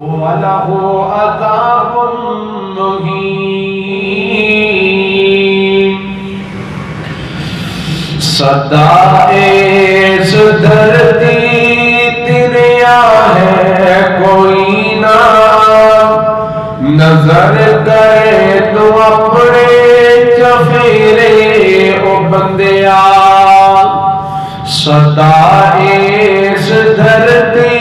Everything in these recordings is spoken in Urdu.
وَلَهُ عَذَابٌ مُّهِينٌ۔ صدائے اس دھرتی تیریا ہے کوئی نہ، نظر کرے تو اپنے چفیرے او بندیا۔ صدائے اس دھرتی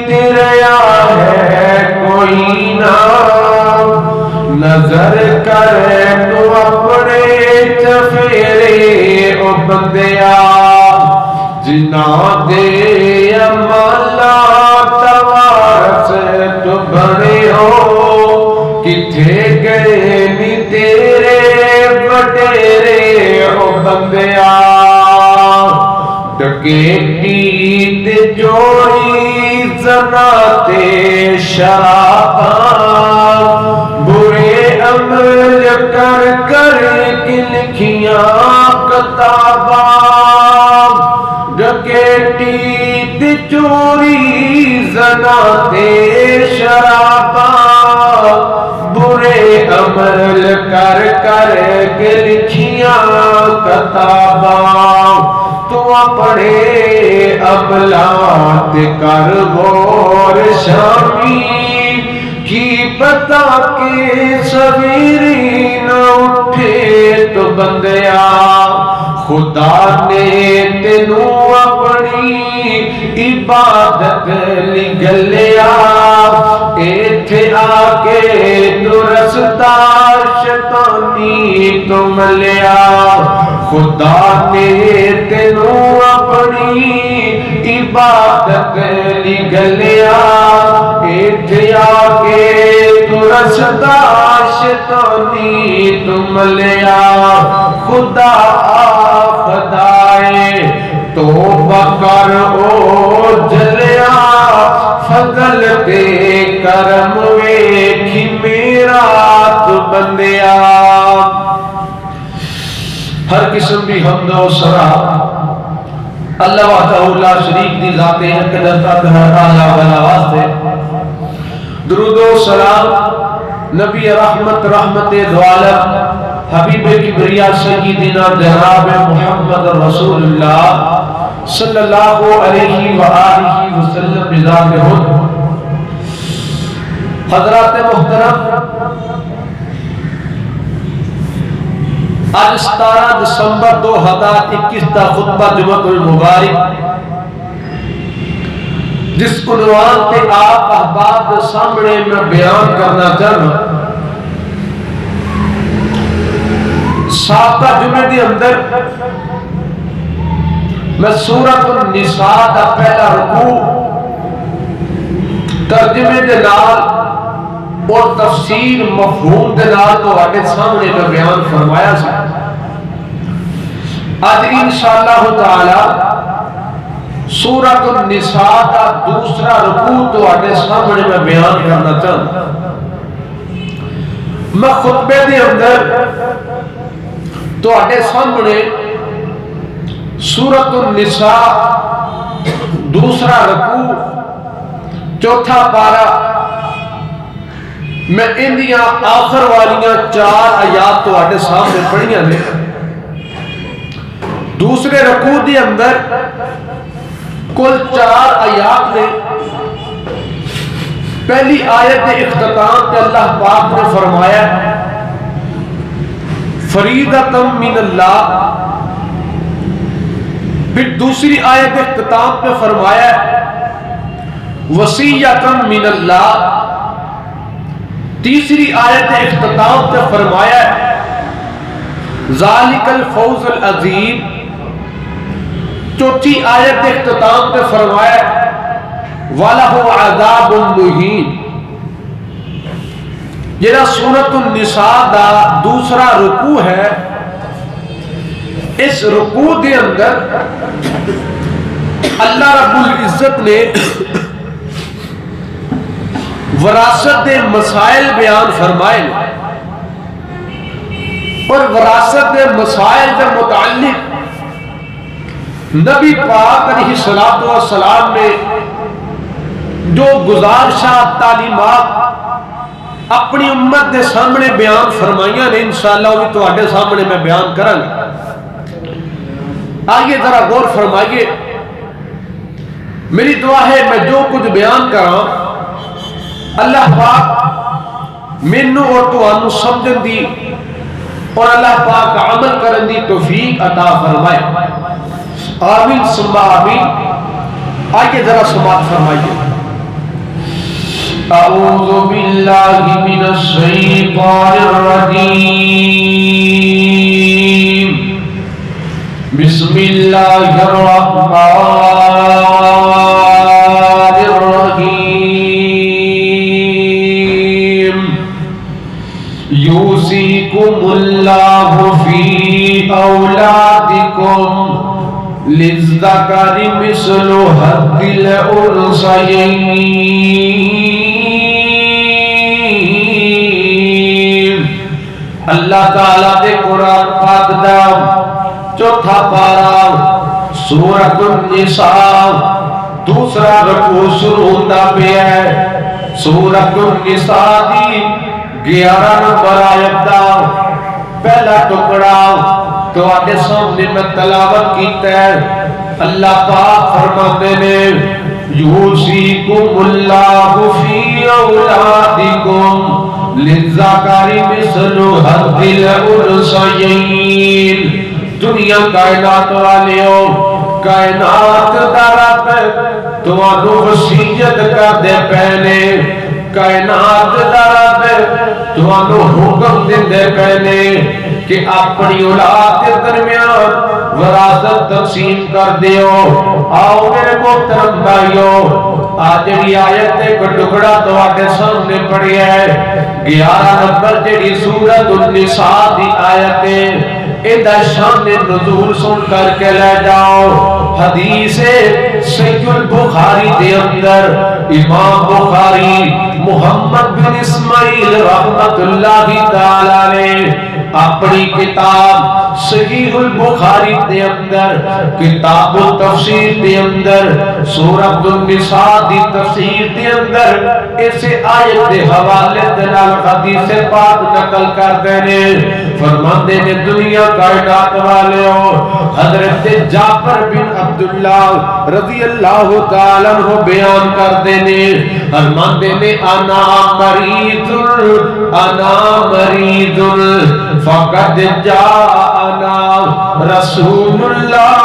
تیریا ہے کوئی نہ، نظر کرے تو اپنے چفیرے او بندیا۔ جنہاں دے عملہ توارث تو بنے ہو، کتھے گئے نی تیرے وڈیرے او بندیا۔ ڈکیتی تے چوری زنا تے شراباں، برے عمل کر کر کے لکھیاں کتاباں۔ ڈکیتی تے چوری زنا تے شراباں، برے عمل کر کر کے لکھیاں کتاباں۔ تو اپنے عملات کر غور شامی، کی پتا کہ سویری نہ اٹھے تو بندیا۔ خدا نے تینوں اپنی عبادت لی گلیا، ایتھے آکے تو رستا شیطانی تو ملیا۔ خدا نے تینوں اپنی عبادت لی گلیا، ایتھے آکے تو رستا شیطانی تو ملیا۔ خدا خدائے توبہ کر او جلیا، فضل تے کرم ویکھی میرا تو بندیا۔ ہر قسم کی حمد و ثنا اللہ وحدہ لا شریک دی ذات اقدس تعالی والا واسطے۔ درود و سلام نبی رحمت دو عالم حبیب کبریا سیدنا جناب محمد رسول اللہ صلی اللہ علیہ وآلہ وسلم بذات خود۔ حضرات محترم، آج 17 دسمبر 2021 کا خطبہ جمعہ المبارک، جس عنوان پہ آپ احباب کے سامنے میں بیان کرنا چاہتا ہوں۔ سابقہ جمعے کے اندر میں سورۃ النساء کا پہلا رکوع ترجمے دے نال اور تفسیر مفہوم دے نال تواڈے سامنے میں بیان فرمایا سی۔ آج انشاءاللہ تعالی سورۃ النساء کا دوسرا رکوع تواڈے سامنے میں بیان کرنا چاہتا ہوں۔ میں خطبے دے اندر تواڈے سامنے سورۃ النساء دوسرا رکوع چوتھا پارہ میں اندیاں آخر والیاں 4 آیات تواڈے سامنے پڑھیاں نے۔ دوسرے رکوع دے اندر کل 4 آیات نے۔ پہلی آیت اختتام تے اللہ پاک نے فرمایا فریضۃ من اللہ، پھر دوسری آیت اختتام پہ فرمایا وصیۃ من اللہ، تیسری آیت اختتام پہ فرمایا ذالک الفوز العظیم، چوتھی آیت اختتام پہ فرمایا وَلَهُ عَذَابٌ مُّهِينٌ۔ یہ سورۃ النساء دا دوسرا رکوع ہے۔ اس رکوع دے اندر اللہ رب العزت نے وراثت دے مسائل بیان فرمائے، اور وراثت دے مسائل کے متعلق نبی پاک علیہ السلام نے جو گزارشات تعلیمات اپنی امت دے سامنے بیان فرمائیاں نے انشاءاللہ وہ بھی تواڈے سامنے میں بیان کروں گا۔ آئیے ذرا غور فرمائیے، میری دعا ہے میں جو کچھ بیان کراں اللہ پاک مینوں اور تانوں سمجھن دی اور اللہ پاک عمل کرن دی توفیق عطا فرمائے، آمین ثم آمین۔ آئیے ذرا سماعت فرمائیے۔ اعوذ باللہ من الشیطان الرجیم، بسم اللہ الرحمن الرحیم، یوصیکم اللہ فی اولادکم للذکر مثل حظ الانثیین۔ اللہ تعالیٰ دے قرآن پاک دا چوتھا پارا سورۃ النساء دوسرا رکوع شروع ہوندا پیا ہے۔ سورۃ النساء دی 11 نمبر آیت دا پہلا ٹکڑا تو آدھے سامنے میں تلاوت کیتا ہے۔ اللہ پاک فرماتے نے یوصیکم اللہ فی اولادکم للذکر مثل حظ الانثیین۔ دنیا کائنات والیو، کائنات دا رب تانوں وصیت کردے پہنے، کائنات دا رب تانوں حکم دیندے پہنے کہ اپنی اولاد کے درمیان وراثت تقسیم کر دیو۔ آؤ میرے محترم بھائیو، آج جڑی آیت ایک ٹکڑا تو آگے سامنے پڑھی ہے 11 نمبر جڑی سورۃ النساء دی آیت ہے، ادھا شان نزول سن کر کے لے جاؤ۔ حدیث صحیح البخاری دے اندر امام بخاری محمد بن اسماعیل رحمت اللہ تعالی نے اپنی کتاب صحیح البخاری دے اندر کتاب التفسیر دے اندر سورۃ النساء دی تفسیر دے اندر اس آیت دے حوالے دلال حدیث پاک نقل کرتے ہیں۔ فرماتے نے دنیا کائنات والے ہو، حضرت جعفر بن عبداللہ رضی اللہ تعالیٰ عنہ بیان کرتے ہیں، فرماتے نے انا مریض فقد جاءنا رسول اللہ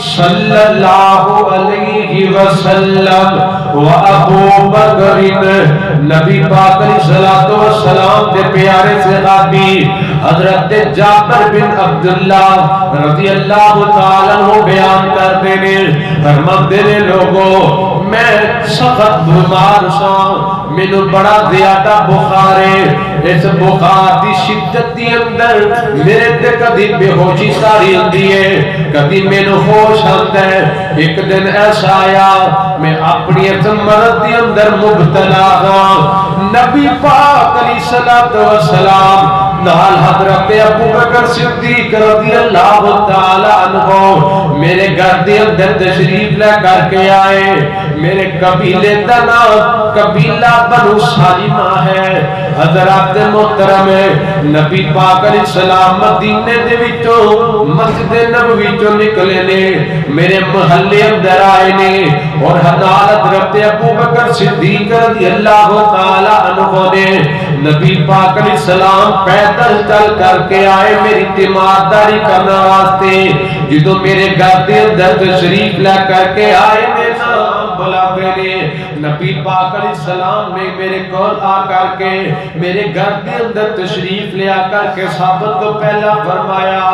صلی اللہ علیہ وسلم و ابو بکر نبی پاک علیہ السلام دے پیارے صحابی حضرت جعفر بن عبداللہ رضی اللہ تعالیٰ عنہ بیان کرتے ہیں، فرماتے ہیں لوگوں میں سخت بیمار ساں، مینوں بڑا زیادہ بخار ہے، اس بخار دی شدت دی اندر میرے تے کدی بے ہوشی ساری ہوندی ہے، کدی مینوں ہوش آندا ہے۔ ایک دن ایسا آیا میں اپنی اس مرض دی اندر مبتلا ہاں، نبی پاک علیہ السلام نال حضرت ابو بکر صدیق رضی اللہ تعالی عنہ میرے گھر دے اندر تشریف لے کر کے آئے۔ میرے قبیلے دا نام قبیلہ بنو سالمہ ہے۔ حضرات محترم نبی پاک علیہ السلام مدینے دے وچوں مسجد نبوی چوں نکلے نے، میرے محلے اندر آئے نے اور حضرت ابو بکر صدیق رضی اللہ تعالی عنہ نے نبی پاک علیہ السلام پیدل چل کر کے آئے میری تیمارداری کرنا واسطے۔ جدو میرے گھر دے اندر تشریف لے کر کے آئے نے بلا میرے نبی پاک علیہ السلام نے میرے کول آ کر کے میرے گھر دے اندر تشریف لے آ کر کے سابت تو پہلا فرمایا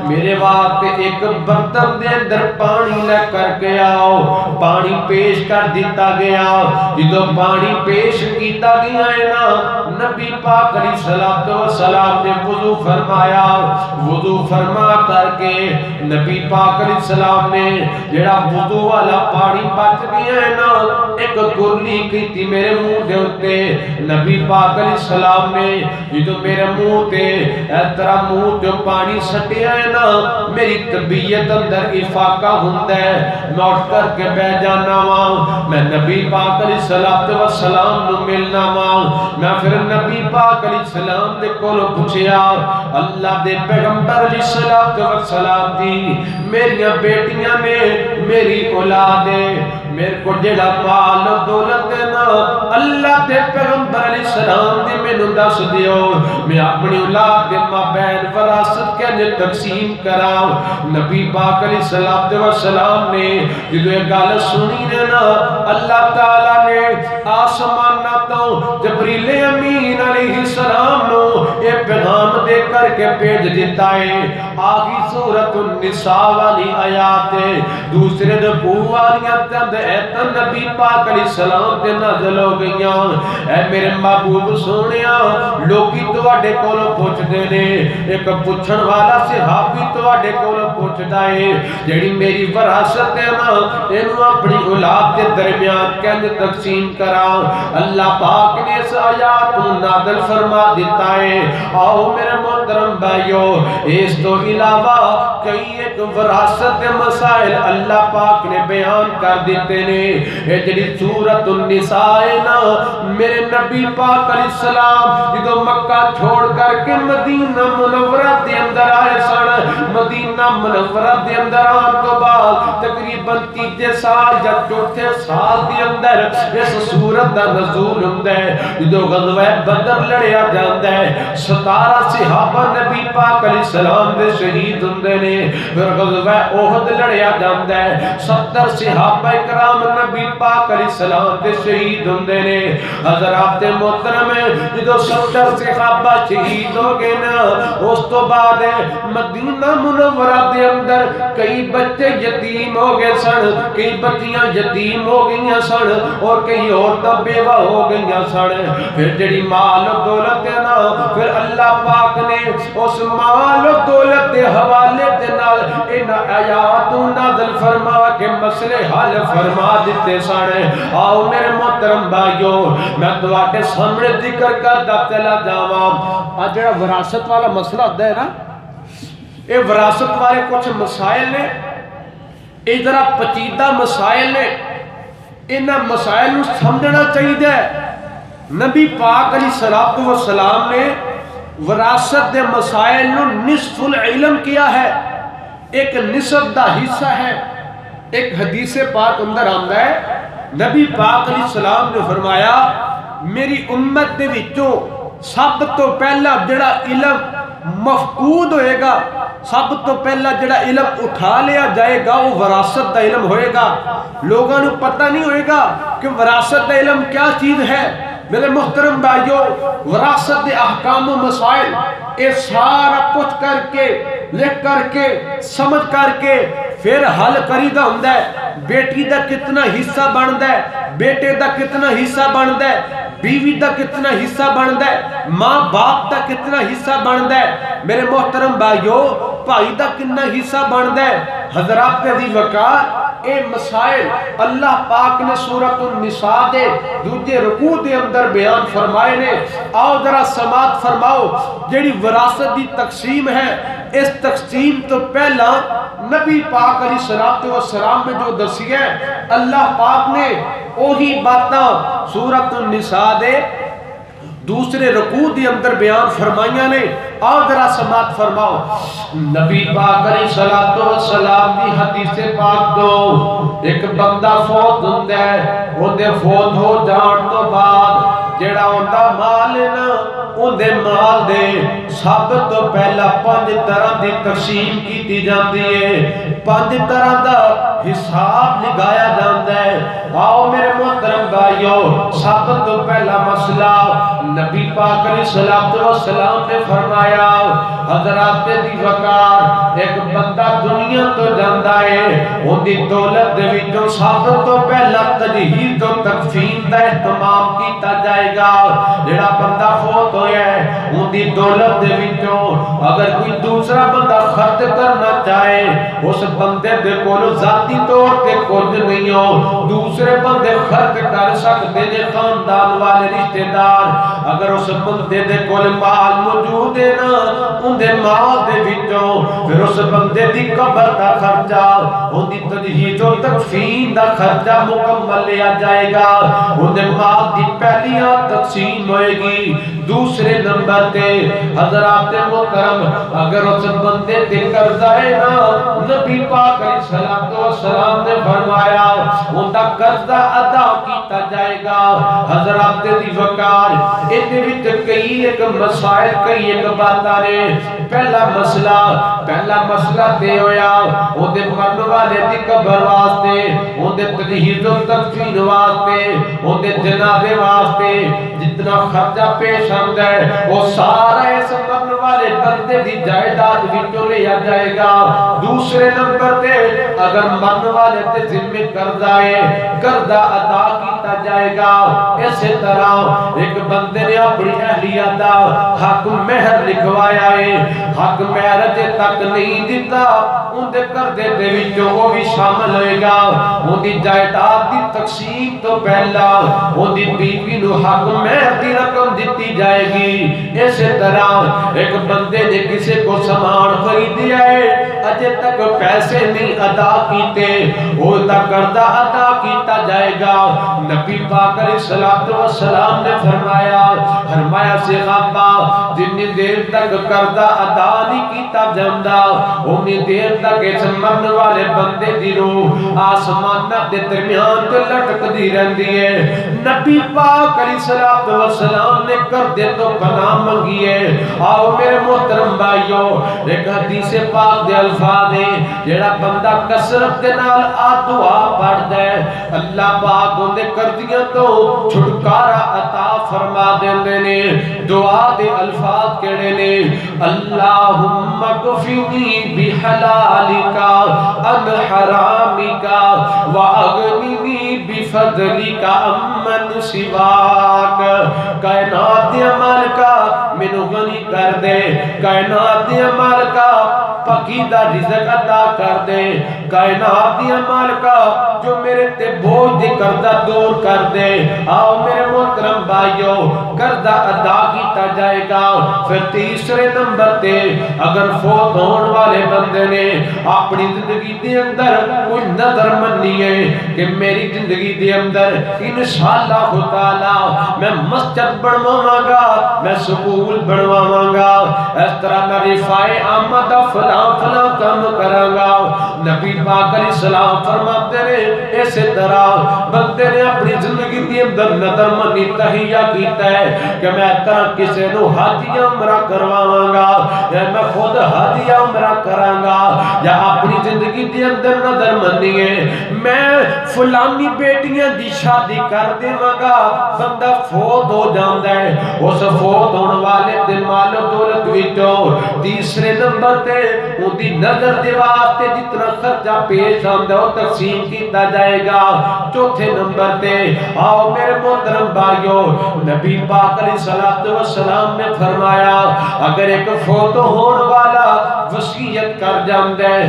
میرے واسطے ایک برتن دے اندر پانی لے کر کے آؤ۔ پانی پیش کر دیتا گیا۔ جدو پانی پیش کیتا گیا ہے نا، نبی پاک علیہ السلام نے وضو فرمایا۔ وضو فرما کر کے نبی پاک علیہ السلام نے جڑا وضو والا پانی بچ گیا ہے نا، ایک گرلی کی تھی میرے منہ دے ہوتے نبی پاک علیہ السلام نے جو میرے منہ تے اس طرح منہ جو پانی سٹیا ہے نا میری طبیعت اندر افاقہ ہوندہ ہے میں اٹھ کر کے بہ جانا ہوں میں نبی پاک علیہ السلام نو ملنا ہوں میں پھر نبی پاک علیہ السلام دے کولو پوچھیا اللہ دے پیغمبر علیہ السلام دی میریاں بیٹیاں نے میری اولاد میرے کو جڑا مال دولت نا اللہ دے پیغمبر علیہ السلام دی میں نو دس دیو میں اپنی اولاد دے مابین وراثت کے تقسیم کراؤ نبی پاک علیہ السلام نے جدو ایک گال سنی نے نا اللہ تعالیٰ نے آسمان نہ تو جبریل امین علیہ السلام نو یہ پیغام دے کر کے بھیج دیتا ہے آخی سورۃ النساء والی آیات دوسرے رکوع والیاں چند ایتاں نبی پاک علیہ السلام تے نازل ہو گئیاں اے میرے محبوب سونیا لوکی تواڈے کولوں پوچھدے نے ایک پوچھن والا صحابی تواڈے کولوں پوچھدا ہے جڑی میری وراثت ہے نا اینو اپنی اولاد دے درمیان کینج تقسیم کراؤ اللہ پاک نے اس آیات کو نازل فرما دیتا ہے آؤ میرے محترم بھائیو اس تو علاوہ کئی ایک وراثت مسائل اللہ پاک نے بیان کر دیتے نے یہ جڑی سورۃ النساء نا میرے نبی پاک علیہ السلام جدو مکہ چھوڑ کر کے مدینہ منورہ دے اندر آئے سن مدینہ منورہ دے اندر آن تو بعد تقریباً تیجے سال یا چوتھے سال دے اندر اس سورت دا نزول ہوندہ ہے جدو غزوہ بدر لڑیا جاندہ ہے 17 صحابہ نبی پاک علیہ السلام دے شہید ہوندے نے پھر غزوہ احد لڑیا جاندہ ہے 70 صحابہ اکرام نبی پاک علیہ السلام دے شہید ہوندے نے حضرات محترم جدو 70 صحابہ شہید ہو گئے نا اس تو بعد مدینہ منورہ دے اندر کئی بچے یتیم ہو گئے سن کئی بچیاں یتیم ہو گئیاں سن اور کئی عورتاں بیوہ ہو گئیاں سن پھر جڑی مال و دولت ہے نا پھر اللہ پاک نے اس مال و دولت دے حوالے دے نال ان آیات نازل فرما کے مسئلے حل فرما دیتے سن آؤ میرے محترم بھائیو میں تواڈے سامنے ذکر کردا چلا جاواں آ جڑا وراثت والا مسئلہ ہوتا ہے نا یہ وراثت والے کچھ مسائل نے یہ ذرا پیچیدہ مسائل نے انہاں مسائل نو سمجھنا چاہیے نبی پاک علیہ السلام نے وراثت دے مسائل نو نصف العلم کیا ہے ایک نصف دا حصہ ہے ایک حدیث پاک اندر آندا ہے نبی پاک علیہ السلام نے فرمایا میری امت دے وچوں سب تو پہلا جڑا علم مفقود ہوئے گا سب تو پہلا جڑا علم اٹھا لیا جائے گا وہ وراثت دا علم ہوئے گا لوگوں نے پتہ نہیں ہوئے گا کہ وراثت دا علم کیا چیز ہے میرے محترم بھائیو وراثت دے احکام و مسائل یہ سارا پوچھ کر کے لکھ کر کے سمجھ کر کے پھر حل کری دا ہوندہ ہے بیٹی دا کتنا حصہ بندہ ہے بیٹے دا کتنا حصہ بندہ ہے بیوی دا کتنا حصہ بندہ ہے ماں باپ دا کتنا حصہ بندہ ہے میرے محترم بھائیو بھائی دا کتنا حصہ بندہ ہے حضرات دی وقار اے مسائل اللہ پاک نے سورۃ النساء دے دوجے رکوع دے اندر بیان فرمائے نے آؤ ذرا سماعت فرماؤ جیڑی وراثت دی تقسیم ہے اس تقسیم تو پہلا نبی پاک علیہ السلام میں جو دسی ہے اللہ پاک نے وہی باتاں سورۃ النساء دے دوسرے رکوع دی اندر بیان فرمائیاں نے آؤ ذرا سماعت فرماؤ نبی پاک علیہ السلام دی حدیث پاک دو ایک بندہ فوت ہوندہ ہے اندے فوت ہو جان تو بعد جڑا اندہ مال نا اندے مال دے سب تو پہلا 5 طرح دی تقسیم کی دی جاندی ہے 5 طرح دا حساب لگایا جاندہ ہے آؤ میرے محترم بھائیو سب تو پہلا مسئلہ نبی پاک علیہ السلام نے فرمایا حضرات دی وقار ایک بندہ دنیا تو جاندہ ہے ان دی دولت دے وچوں سب تو پہلا تجہیز و تکفین دا اہتمام کیتا جائے گا جڑا بندہ فوت ہویا ہے ان دی دولت دے وچوں اگر کوئی دوسرا بندہ خرچ کرنا چاہے جائے اس بندے دے کول ذاتی طور تے کچھ نہیں ہو دوسرے بندے خرچ کر سکتے نے خاندان والے رشتہ دار اگر اس بندے دے کول مال موجود ہے نا ان دے مال دے وچوں پھر اس بندے دی قبر دا خرچہ ان دی تجہیز و تکفین دا خرچہ مکمل لیا جائے گا ان دے مال دی پہلیاں تقسیم ہوئے گی دوسرے نمبر تے حضرات محترم اگر اس بندے تے قرضہ ہے نا نبی پاک علیہ السلام نے فرمایا ان دا قرضہ ادا کیتا جائے گا حضرات دی وقار ان وچ کئی ایک مسائل کئی ایک باتاں نے پہلا مسئلہ تے ہویا او دے مرن والے دی قبر واسطے او دے تجہیز و تکفین واسطے او دے جنازے واسطے جتنا خرچہ پیش آندا ہے وہ سارا اس مرن والے بندے دی جائیداد وچوں لیا جائے گا دوسرے نمبر تے اگر مرن والے تے ذمہ قرضہ ہے قرضہ ادا کیتا جائے گا اسی طرح ایک بندے نے اپنی اہلیہ دا حق مہر لکھوایا ہے حق مہر جے تک نہیں دیتا ان دے قرضے دے وچوں وہ بھی شامل ہوئے گا ان دی جائیداد دی تقسیم تو پہلا ان دی بیوی نو حق مہر دی رقم دیتی جائے گی اسی طرح ایک بندے نے کسی کو سامان خریدیا ہے اجے تک پیسے نہیں ادا کیتے وہ دا قرضہ ادا کیتا جائے گا نبی پاک علیہ السلام نے فرمایا صحابہ جتنی دیر تک قرضہ ادا نہیں کیتا جاندا اتنی دیر تک اس مرن والے بندے دی روح آسمان دے درمیان تے لٹکدی رہندی ہے نبی پاک علیہ السلام نے قرضے تو پناہ منگی ہے آؤ میرے محترم بھائیو ایک حدیث پاک دے الفاظ ہیں جیڑا بندہ کثرت دے نال دعا پڑھدا ہے اللہ پاک اون دے قرضیاں تو چھٹکارا عطا فرما دیندے نے دعا دے الفاظ کیڑے نے اللہم اکفنی بحلالک عن حرامک واغننی بفضلک عمن سواک کائنات دے مالکا مینوں غنی کر دے کائنات دے مالکا پاکیزہ رزق عطا کر دے کائنات دی مالکا جو میرے تے بوجھ دے قرضہ دور کر دے آؤ میرے محترم بھائیو قرضہ ادا کیتا جائے گا پھر تیسرے نمبر تے اگر فوت ہون والے بندے نے اپنی زندگی دے اندر کوئی نظر منی ہے کہ میری زندگی دے اندر انشاءاللہ تعالی میں مسجد بنواواں گا میں سکول بنواواں گا اس طرح میں رفائے آمد فلاں کام کراں گا نبی پاک علیہ السلام فرماتے ہیں اسی طرح بندے نے اپنی زندگی دی اندر نظر منی تہیہ کیتا ہے کہ میں طرح کسی نو حج یا عمرہ کرواواں گا یا میں خود حج یا عمرہ کراں گا یا اپنی زندگی دی اندر نظر منی ہے میں فلانی بیٹیاں دی شادی کر دیواں گا بندہ فوت ہو جاندا ہے اس فوت ہون والے دے مال و دولت وچوں تیسرے نمبر تے ان دی نظر دے واسطے جتنا خرچہ پیش آندا ہے وہ تقسیم کیتا جائے گا چوتھے نمبر تے آؤ میرے محترم بھائیو نبی پاک علیہ السلام نے فرمایا اگر ایک فوت ہون والا وصیت کر جاندا ہے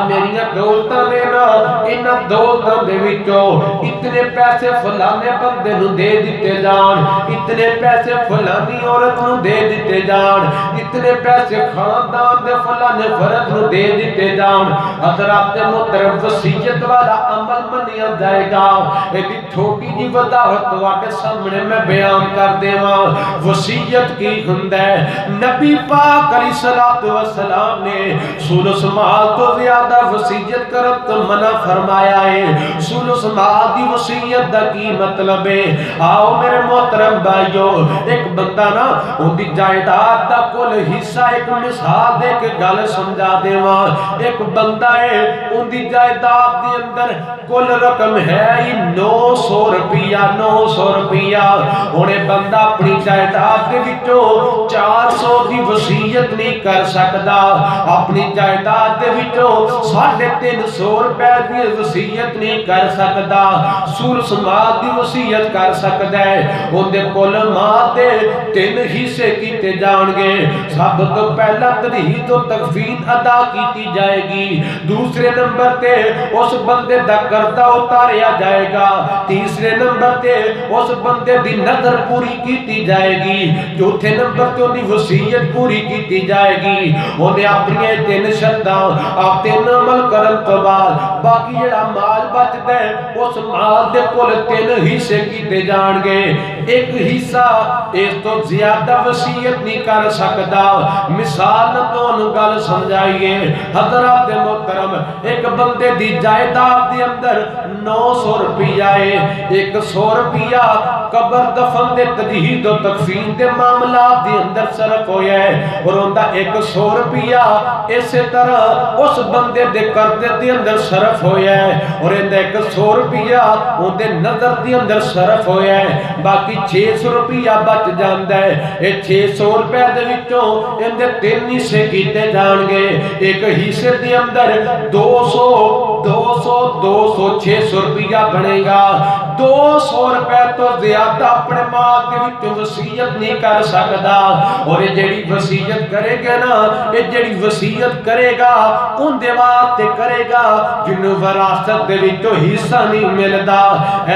میریاں دولتاں نے نا انہاں دولتاں دے وچوں اتنے پیسے فلانے بندے نو دے دتے جان اتنے پیسے فلانی عورت نو دے دتے جان اتنے پیسے خاندان دے فلانے فرد نو دے دتے جان حضرات محترم وصیت والا عمل منیا جائے گا ایک چھوٹی جی وضاحت تواڈے سامنے میں بیان کر دیواں وصیت کی ہوندا ہے نبی پاک علیہ السلام نے ثلث مال تو زیادہ وصیت کرن تو منع فرمایا ہے ثلث مال دی وصیت دا کی مطلب ہے آؤ میرے محترم بھائیو ایک بندہ نا ان دی جائیداد دا کل حصہ ایک مثال دے کے گل سمجھا دیواں ایک بندہ ہے ان دی جائیداد دے اندر کل رقم ہے 900 روپیہ ہونے بندہ اپنی جائیداد دے وچوں 400 دی وصیت نہیں کر سکدا، اپنی جائیداد دے وچوں 350 روپے دی وصیت نہیں کر سکدا، سورس مال دی وصیت کر سکدا ہے۔ اون دے کول مال دے 3 حصے کیتے جان گے، سب تو پہلا ترہید و تکفین ادا کیتی جائے گی، دوسرے نمبر تے اس بندے دا قرضہ اتاریا جائے گا، تیسرے نمبر تے اس بندے دی نظر پوری کیتی جائے گی، چوتھے نمبر تے ان دی وصیت پوری کیتی جائے گی۔ انہیں اپنی 3 شرطاں آپ 3 عمل کرن تو بعد باقی جڑا مال بچدا ہے اس مال دے کول 3 حصے کیتے جان گے، ایک حصہ اس تو زیادہ وصیت نہیں کر سکدا۔ مثال نہ تو گل سمجھائیے حضرات محترم، ایک بندے دی جائیداد دے اندر 900 روپیہ ہے، 100 روپیہ قبر دفن دے تجہیز و تکفین دے معاملات دے اندر صرف ہویا ہے، اور اوندا 100 روپیہ اسی طرح اس بندے دے قرضے دے اندر صرف ہویا ہے، اور اوندا 100 روپیہ اون دے نظر دے اندر صرف ہویا ہے، باقی 600 روپیہ بچ جاندا ہے۔ اے 600 روپے دے وچوں ان دے 3 حصے کیتے جان گے، ایک حصے دے اندر 200 600 روپیہ بنے گا۔ 200 روپے تو زیادہ اپنے مال دے وچ وصیت نہیں کر سکدا، اور یہ جڑی وصیت کرے گا نا، یہ جڑی وصیت کرے گا ان دے واسطے کرے گا جنوں وراثت دے وچوں حصہ نہیں ملدا۔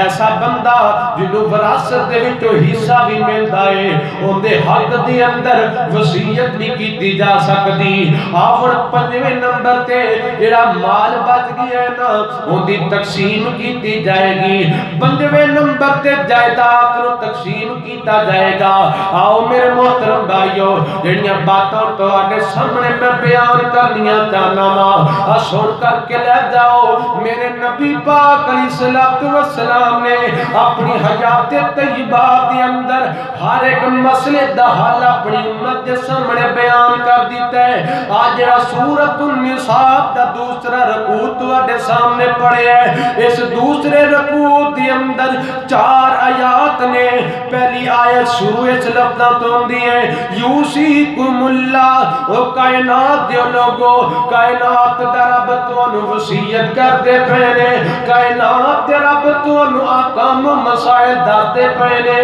ایسا بندہ جنوں وراثت دے وچوں حصہ بھی ملدا ہے ان دے حق دے اندر وصیت نہیں کیتی جا سکدی۔ آخر 5ویں نمبر تے جڑا مال بچ گیا ہے نا ان دی تقسیم کیتی جائے گی۔ 5ویں نمبر تے جائیداد نو تقسیم کیتا جائے گا۔ آؤ میرے محترم بھائیو، جڑیاں باتاں تواڈے سامنے میں بیان کرنیاں چاہنا وا، سن کر کے لے جاؤ۔ میرے نبی پاک علیہ الصلوۃ والسلام نے اپنی حیات طیبہ دے اندر ہر ایک مسئلے دا حل اپنی امت دے سامنے بیان کر دیتا ہے۔ آج جڑا سورۃ النساء دا دوسرا رکوع تواڈے سامنے پڑھیا ہے، اس دوسرے رکوع دے اندر 4 آیات نے۔ پہلی آیت شروع اس لفظاں تو ہوندی ہے یوصیکم اللہ، او کائنات دے لوگو، کائنات دا رب تانوں وصیت کردے پئے نے، کائنات دے رب تانوں احکام و مسائل دسدے پئے نے۔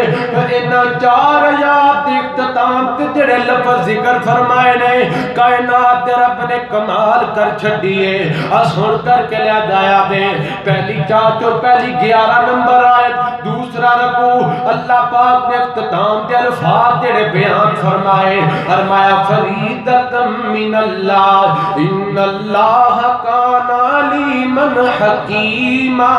انہاں 4 آیات دے اختتام تے جڑے لفظ ذکر فرمائے نے، کائنات دے رب نے کمال کر چھڈی ہے۔ سن کر کے لے جایا دے پہلی 11 نمبر آیت دوسرا رکوع، اللہ پاک نے اختتام دے الفاظ جڑے بیان فرمائے، فرمایا فریضۃ من اللہ ان اللہ کان علیما حکیما۔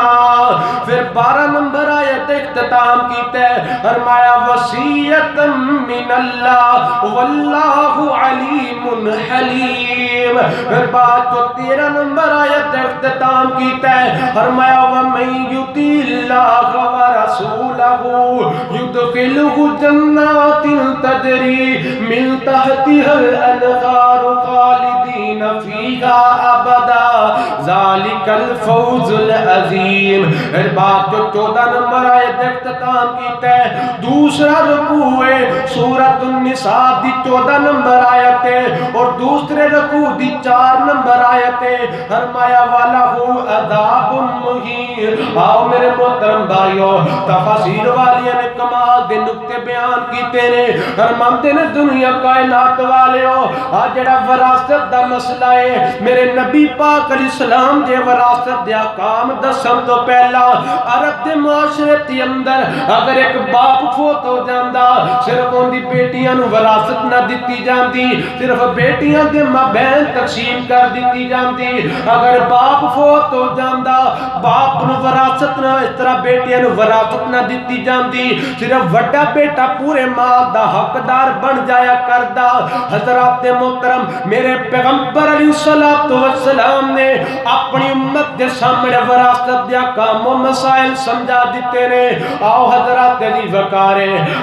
پھر 12 نمبر آیت اختتام کیتا ہے، فرمایا وصیۃ من اللہ واللہ علیم حلیم۔ پھر بات تو 13 نمبر آیت اختتام کیتا ہے، فرمایا ومن یطیع اللہ ورسولہ یدخلہ جنات تجری من تحتها الانہار خالدین فیہا ابدا ذالک الفوز العظیم۔ پھر بات جو 14 نمبر آیت اختتام کیتا ہے، دوسرا رکوع ہے سورۃ النساء دی 14 نمبر آیت ہے، اور دوسرے رکوع دی 4 نمبر آیت ہے، فرمایا وَلَهُ عَذَابٌ مُّهِینٌ۔ آؤ میرے محترم بھائیو، تفاسیر والیاں نے کمال دے نقطے بیان کیتے نے، فرماندے نے دنیا کائنات والیو، آج جڑا وراثت دا مسئلہ ہے، میرے نبی پاک علیہ السلام دے وراثت دے احکام دسن تو پہلا عرب دے معاشرے دے اندر اگر ایک باپ فوت ہو جاندا، صرف ان دی بیٹیاں نو وراثت نہ دتی جاندی، صرف بیٹیاں دے مابین تقسیم کر دتی جاندی۔ اگر باپ فوت ہو جاندا، باپ نو وراثت نہ اس طرح بیٹیاں نو وراثت نہ دتی جاندی، صرف وڈا بیٹا پورے مال دا حقدار بن جایا کردا۔ حضرات محترم، میرے پیغمبر علیہ الصلوۃ والسلام نے اپنی امت دے سامنے وراثت دے احکام و مسائل سمجھا دیتے نے۔ آؤ حضرات دی وقار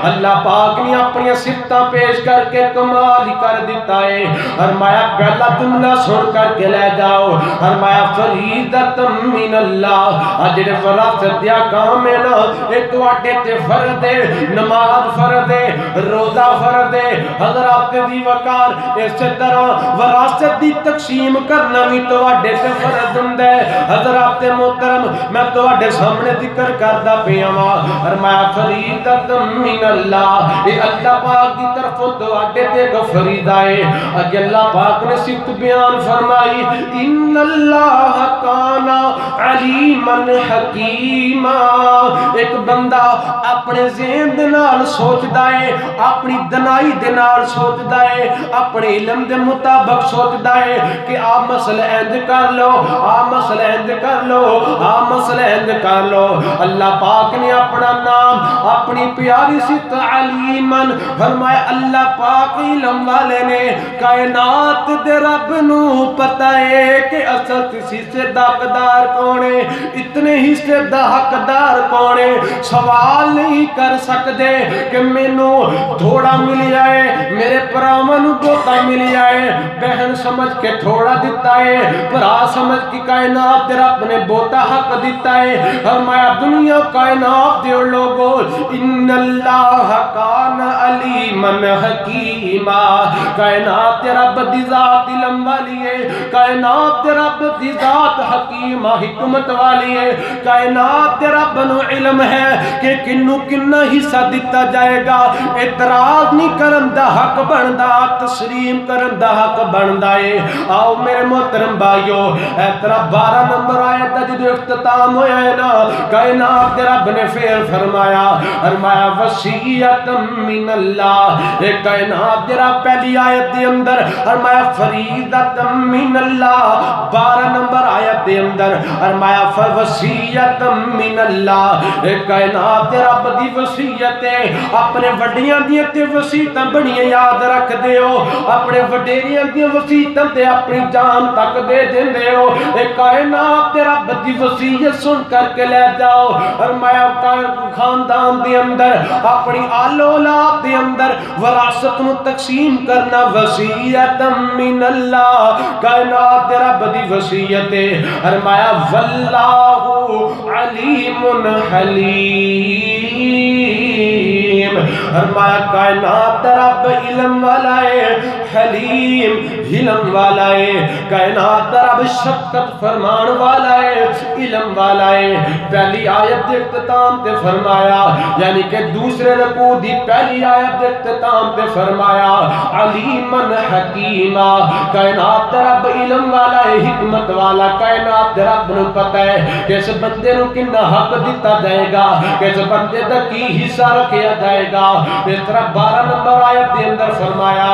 اللہ پاک نے اپنی صفتاں پیش کر کے کمال ہی کر دیتا ہے. فرمایا پہلا جملہ سن کر کے لے جاؤ. فرمایا فریضۃ من اللہ, جڑے وراثت دیا کام ہے نا اے تواڈے تے فرض ہے. نماز فرض ہے, روزہ فرض ہے. حضرات دی وقار اس طرح وراثت دی تقسیم کرنا بھی تواڈے تے فرض ہوندا ہے. حضرات محترم میں تواڈے سامنے ذکر کردا پیا وا. فرمایا فریضۃ من اللہ, اے اللہ پاک دی طرفوں تواڈے تے ایک فریضہ ہے. اگے اللہ پاک نے صفت بیان فرمائی ان اللہ کان علیما حکیما. ایک بندہ اپنے ذہن دے نال سوچدا ہے, اپنی دنائی دے نال سوچدا ہے, اپنے علم دے مطابق سوچدا ہے کہ آ مسئلہ انج کر لو, آ مسئلہ انج کر لو, آ مسئلہ انج کر لو. اللہ پاک نے اپنا نام اپنی پیاری صفت علیمن فرمایا. اللہ پاک علم والے نے کائنات دے رب نو پتہ ہے کہ اصل کسی سے حقدار کون ہے, اتنے ہی سے حقدار کون ہے. سوال نہیں کر سکتے کہ مینو تھوڑا مل جائے, میرے پراواں نو بہتا مل جائے. بہن سمجھ کے تھوڑا دیتا ہے, بھرا سمجھ کے کائنات دے رب نے بہتا حق دیتا ہے. فرمایا دنیا کائنات دے لوگو ان اللہ کان علیما حکیما. کائنات دے رب دی ذات علم والی ہے, کائنات دے رب دی ذات حکیمہ حکمت والی ہے. کائنات دے رب نو علم ہے کہ کنو کنا حصہ دیتا جائے گا. اعتراض نہیں کرن دا حق بندا, تسلیم کرن دا حق بندا ہے. آؤ میرے محترم بھائیو, اعتراف 12 نمبر آیت دا جدو اختتام ہویا ہے نا, کائنات دے رب نے فعل فرمایا. فرمایا وصیت من اللہ. ایک کائنات دے رب پہلی آیت دے اندر فرمایا فریضۃ من اللہ. 12 نمبر آیت دے اندر فرمایا وصیت من اللہ. ایک کائنات دے رب دی وصیت ہے. اپنے وڈیاں دیاں تے وصیتاں بڑیاں یاد رکھ دیو, اپنے وڈیریاں دیاں وصیتاں تے اپنی جان تک دے دیندے ہو. ایک کائنات دے رب دی وصیت سن کر کے لے جاؤ. فرمایا خاندان دے اندر اپنی آل اولاد دے اندر وراثت نو تقسیم کرنا وصیت من اللہ. کائنات دے رب دی وصیت ہے. فرمایا واللہ علیم حلیم. فرمایا کائنات رب علم والا ہے, حلیم علم والا ہے. کائنات رب شفقت فرمان والا ہے, علم والا ہے. پہلی آیت دے اختتام تے فرمایا, یعنی کہ دوسرے رکوع دی پہلی آیت دے اختتام تے فرمایا علیمن حکیما. کائنات رب علم والا ہے, حکمت والا. کائنات رب نو پتہ ہے کہ اس بندے نو کنا حق دیتا جائے گا, کہ اس بندے دا کی حصہ رکھیا جائے گا. اس طرح 12 نمبر آیت دے اندر فرمایا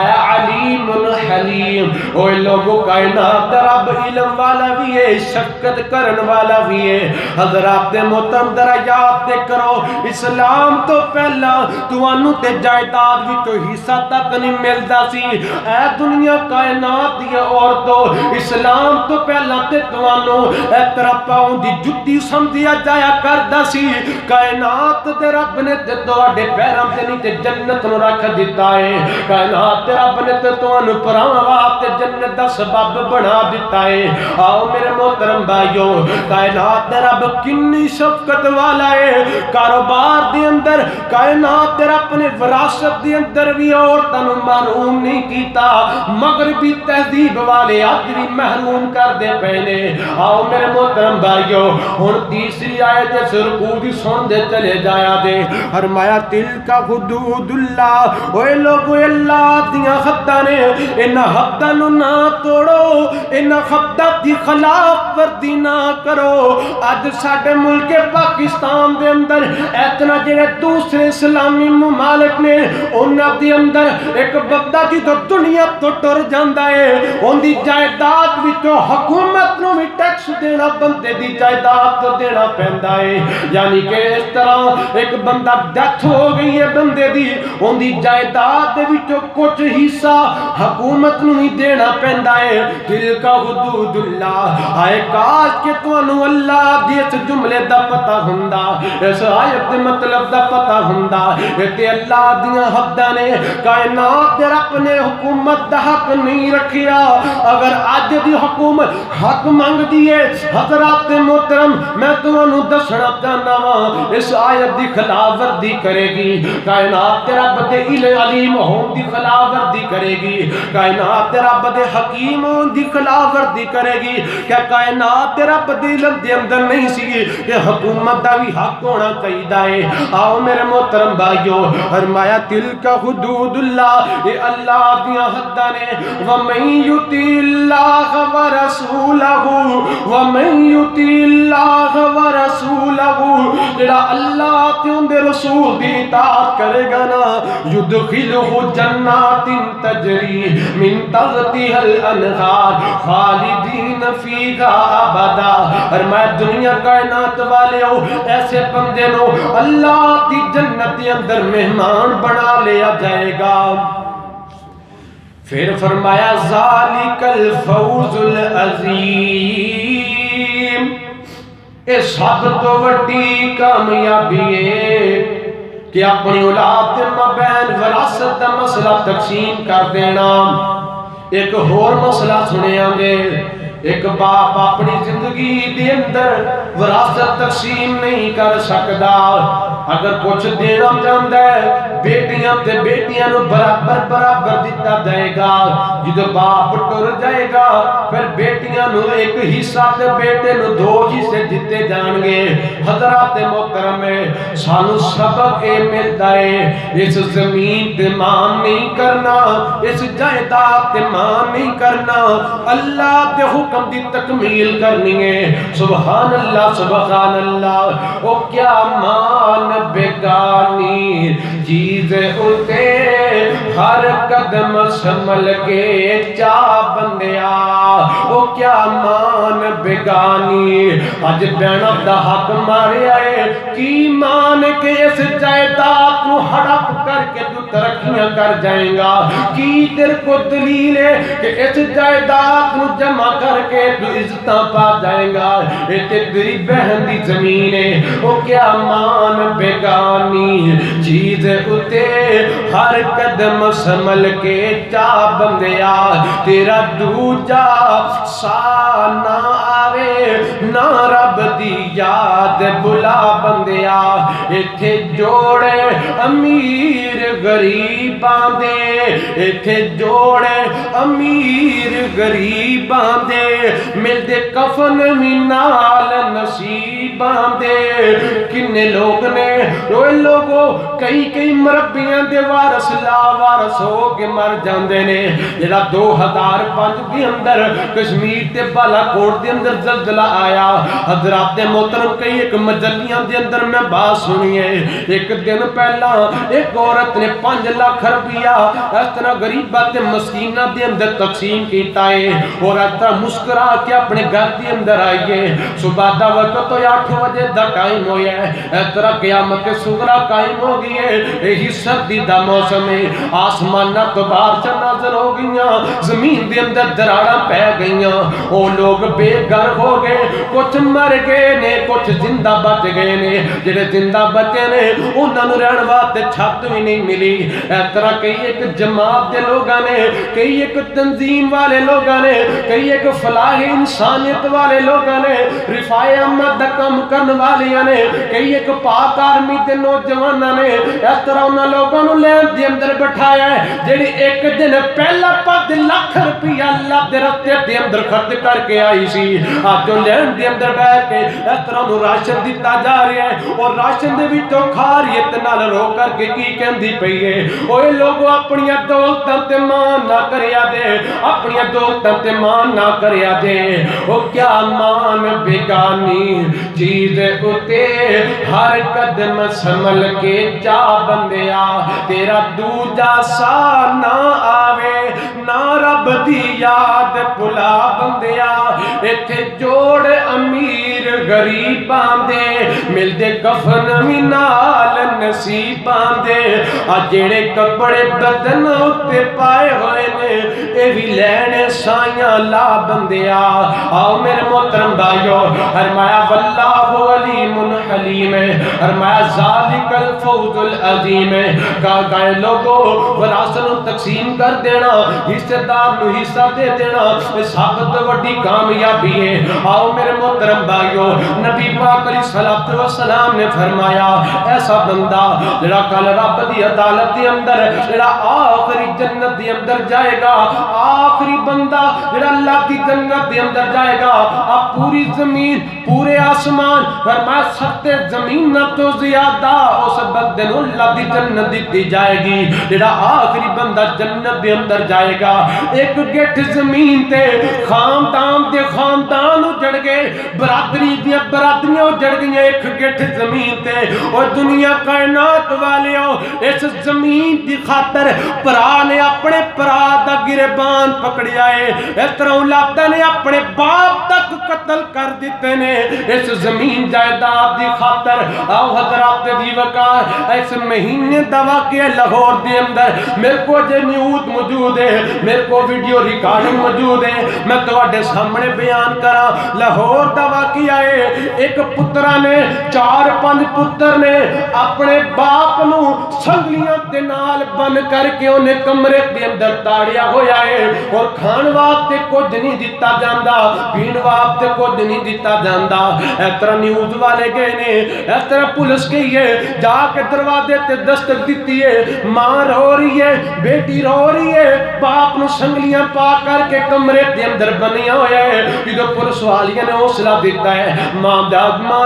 علیم حلیم. اوے لوگوں کائنات رب علم والا بھی ہے, شفقت کرن والا بھی ہے. حضرات محترم ذرا یاد تے کرو, اسلام تو پہلا تانوں تے جائیداد وچوں حصہ تک نہیں ملدا سی. اے دنیا کائنات دی عورتوں, اسلام تو پہلا تے تانوں اے طرح پاؤں دی جُتی سمجھیا جایا کردا سی. کائنات دے رب نے تے تواڈے پیراں تے نہیں تے جنت نو رکھ دتا ہے. کائنات دے رب نے تے تانوں پراواں واسطے جنت دا سبب بنا دتا ہے. آؤ میرے محترم بھائیو, کائنات دے رب کنی شفقت والا ہے. کاروبار دے اندر کائنات دے رب نے وراثت دے اندر بھی عورتاں نوں محروم نہیں کیتا. مغربی تہذیب والے اج بھی محروم کر دے پے نے. آؤ میرے محترم بھائیو, ہن تیسری آیت اس رکوع دی سن دے چلے جایا دے. فرمایا تلک حدود اللہ. اوے لوگو اللہ دیاں حداں نے, انہاں حداں نوں نہ توڑو, انہاں حداں دی خلاف ورزی نہ کرو. اج ساڈے ملک پاکستان دے اندر اتنا جڑے دوسرے اسلامی ممالک نے, انہاں دے اندر ایک بندہ جدوں دنیا تو ٹر جاندا ہے, اون دی جائیداد وچوں حکومت نوں بھی ٹیکس دینا بندے دی جائیداد تو دینا پیندا ہے. یعنی کہ اس طرح ایک بندہ ڈیتھ ہو گئی ہے بندے دی, اون دی جائیداد دے وچوں کچھ حصہ حکومت نوں ہی دینا پیندا ہے. تلک حدود اللہ. آئے کاش کہ تانوں اللہ دی اس جملے دا پتہ ہوندا, اس آیت دے مطلب دا پتہ ہوندا. تے اللہ اللہ دیاں حداں نے کائنات دے رب نے حکومت دا حق نہیں رکھیا اگر اج دی حکومت حق منگ دیے حضرات محترم میں تانوں دسنا چاہنا وا اس آیت دی خلاف ورزی کرے گی کائنات دے رب دے علیم ہون دی خلاف ورزی کرے گی کائنات دے رب دے حکیم ہون دی خلاف ورزی کرے گی کہ کائنات دے رب دے علم دے اندر نہیں سی کہ حکومت دا بھی حق ہونا چاہیے آؤ میرے محترم بھائیو فرمایا تلک حدود اللہ اے اللہ دیاں حداں نے ومن یطیع اللہ ورسولہ ومن یطیع اللہ ورسولہ جڑا اللہ تے ان دے رسول دی اطاعت کرے گا نا یدخلہ جنات تجری من تحتها الانہار خالدین فیہا ابدا فرمایا دنیا کائنات والے ہو ایسے بندے نو اللہ دی جنت کے اندر مہمان بنا لیا جائے گا پھر فرمایا ذالک الفوز العظیم اے سب تو وڈی کامیابی ہے کہ اپنی اولاد کے مابین وراثت کا مسئلہ تقسیم کر دینا ایک اور مسئلہ سنیا گے ایک باپ اپنی زندگی دے اندر وراثت تقسیم نہیں کر سکتا اگر کچھ دینا چاہتا ہے بیٹیاں تے بیٹیاں نو برابر برابر دیتا جائے گا جدو باپ ٹر جائے گا پھر بیٹیاں نو ایک حصہ تے بیٹے نو دو حصے دیتے جان گے حضرات محترم سانو سبق اے ملتا ہے اس زمین تے مان نہیں کرنا اس جائیداد تے مان نہیں کرنا اللہ تے حکم دی تکمیل کرنی ہے سبحان اللہ او کیا مان بیگانی چیز اتے ہر قدم سنبھل کے چاہ بندیا او کیا مان بیگانی اج بہنا دا حق ماریا ہے کی مان کے اس جائیداد نو ہڑپ کر کے تو ترقیاں کر جائیں گا کی تیرے کو دلیل ہے کہ اس جائیداد نو جمع کر کے تو عزتاں پا جائیں گا یہ تیری بہن دی زمین ہے او کیا مان بیگانی چیز اتے ہر قدم سنبھل کے چاہ بندیا تیرا دوجا سا نہ آوے نہ رب دی یاد بلا بندیا ایتھے جوڑے امیر غریباں دے ایتھے جوڑے امیر غریباں دے مل دے کفن بھی نال نصیباں دے کنے لوگ نے روئے لوگوں کئی مربیاں دے وارث لا وارث ہو کے مر جاندے نے جڑا 2005 کے اندر کشمیر تے بالا کوٹ دے اندر زلزلہ آیا حضرات محترم کئی ایک مجلیاں دے اندر میں بات سنی ہے ایک دن پہلا ایک عورت نے 5 لاکھ روپیہ اس طرح غریباں تے مسکیناں دے اندر تقسیم کیتا ہے اور اس طرح مسکرا کے اپنے گھر دے اندر آئیے صبح دا وقت تو 8 بجے دا ٹائم ہویا ہے اس طرح قیامت صغریٰ قائم ہو گئی ہے یہی سردی دا موسم ہے آسمانہ تو بارشاں نازل ہو گئیاں زمین دے اندر دراڑاں پہ گئیاں وہ لوگ بے گھر ہو گئے کچھ مر گئے نے کچھ زندہ بچ گئے نے جڑے زندہ بچے نے انہاں نوں رہن واسطے چھت بھی نہیں ملی اس طرح کئی ایک جماعت دے لوگاں نے کئی ایک تنظیم والے لوگاں نے کئی ایک فلاح انسانیت والے لوگاں نے رفاع احمد دا کم کرن والیاں نے کئی ایک پاک آرمی دے نوجواناں نے اس طرح انہاں لوگاں نوں لین دے اندر بٹھایا ہے جڑی ایک دن پہلا 5 لاکھ روپیہ اللہ دے رستے دے اندر خرچ کر کے آئی سی اج جو لین دے اندر بیٹھ کے اس طرح نوں راشن دتا جا رہا ہے اور راشن دے وچوں خاریت نال رو کر کے کی کہندی پئی ہے اوے لوگو اپنی دولتاں تے مان نہ کریا دے اپنی دولتاں تے مان نہ کریا دے او کیا مان بیگانی چیز اتے ہر قدم سنبھل کے چاہ بندیا تیرا دوجا سا نہ آوے نہ رب دی یاد بھلا بندیا ایتھے جوڑ امیر غریباں دے ملدے کفن وی نال نصیباں دے جڑے کپڑے بدن اتے پائے ہوئے نے اے وی لینے سائیاں لا بندیا آؤ میرے محترم بھائیو فرمایا واللہ علیم حلیم فرمایا ذالک الفوز العظیم کہا لوگوں وراثت تقسیم کر دینا حصے دار نو حصہ دے دینا سب تو وڈی کامیابی ہے آؤ میرے محترم بھائیو نبی پاک علیہ الصلوۃ والسلام نے فرمایا ایسا بندہ جڑا کل رب دی عدالت دے اندر جڑا آخری جنت دے اندر جائے گا آخری بندہ جڑا اللہ دی جنت دے اندر جائے گا اب پوری زمین پورے آسمان فرمایا ستے زمین نہ تو زیادہ اس بندے نو اللہ دی جنت دی جائے گی جڑا آخری بندہ جنت دے اندر جائے گا ایک گٹھ زمین تے خاندان اجڑ گئے برادری دیا برادریاں اجڑ گئیں ایک گٹھ زمین تے اور دنیا کائنات والیوں اس زمین دی خاطر پرا نے اپنے پرا دا گربان پکڑیا ہے اس طرح اولادہ نے اپنے باپ تک قتل کر دیتے نے اس زمین جائیداد دی خاطر آؤ حضرات دی وقار اس مہینے دوا کے لاہور دے اندر میرے کو جو نیوز موجود ہے میرے کو ویڈیو ریکارڈنگ موجود ہے میں تواڈے سامنے بیان کرا لاہور دوا کیا ہے ایک پترا نے 4-5 پتر نے اپنے باپ نو سنگلیاں دے نال بن کر کے انہیں کمرے دے اندر تاڑیا ہویا ہے اور کھان واسطے کچھ نہیں دیتا جاندا پین واسطے کچھ نہیں دیتا جاندا اس طرح نیوز والے گئے نے اس طرح پولیس گئی ہے جا کے دروازے تے دستک دیتی ہے ماں رو رہی ہے بیٹی رو رہی ہے باپ نو سنگلیاں پا کر کے کمرے دے اندر بنیا ہویا ہے جو پولیس والیاں نے حوصلہ دیتا ہے ماں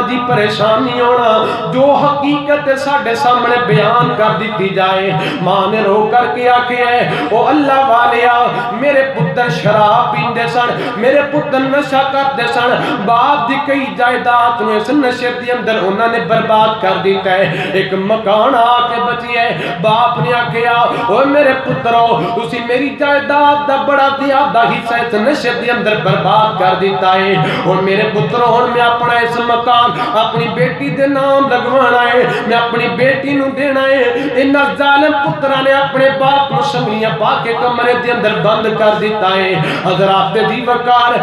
دی پریشانی ہونا جو حقیقت ساڈے سامنے بیان کر دیتی جائے ماں نے رو کر کے آکھے ہے او اللہ والیا میرے پتر شراب پیندے سن میرے پتر نشہ کرتے سن باپ دی کئی جائیداد نو اس نشے دے اندر انہوں نے برباد کر دیتا ہے ایک مکان آ کے بچی ہے باپ نے آکھیا او میرے پترو تسی میری جائیداد دا بڑا زیادہ حصہ اس نشے دے اندر برباد کر دیتا ہے اور میرے پترو ہن میں اپنا اس مکان اپنی بیٹی دے نام لگوانا ہے میں اپنی بیٹی نو دینا ہے انہاں ظالم پتراں نے اپنے باپ نو سنگلیاں پا کے کمرے دے اندر بند کر دیتا ہے حضرات دی وقار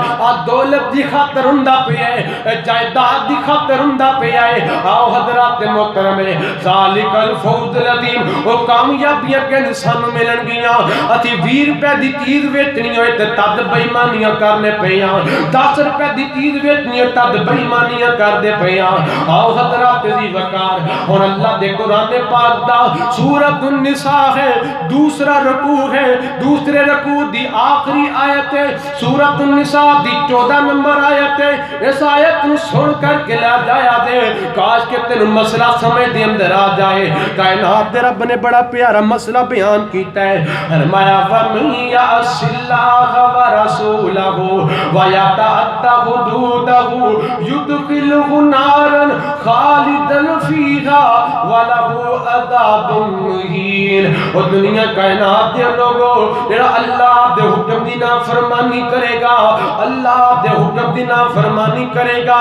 دولت دی خاطر ہوندا پیا ہے جائیداد دی خاطر ہوندا پیا ہے آؤ حضرات محترم ذالک الفوز العظیم او کامیابیاں کہ سانو ملن گیاں اسی 20 روپے دی چیز ویچنی ہوئے تے تد بے ایمانیاں کرنے پیاں 10 روپے دی چیز ویچنی ہوئے تد بے ایمانیاں کر دے پیاں آؤ حضرات دی وقار اور اللہ دے قرآن پاک دا سورۃ النساء ہے دوسرا رکوع ہے دوسرے رکوع دی آخری آیت ہے سورۃ النساء دی 14 نمبر آیت ہے اس آیت نو سن کر کے لا جایا دے کاش کہ تینوں مسئلہ سمجھ دے اندر آ جائے کائنات دے رب نے بڑا پیارا مسئلہ بیان کیتا ہے فرمایا وَمَن يَعْصِ اللَّهَ وَرَسُولَهُ وَيَتَعَدَّ حُدُودَهُ يُدْخِلْهُ نَارًا خَالِدًا فِيهَا وَلَهُ عَذَابٌ مُهِينٌ اور دنیا کائنات دے لوگوں جڑا اللہ دے حکم دی نافرمانی کرے گا اللہ دے حکم دی نافرمانی کرے گا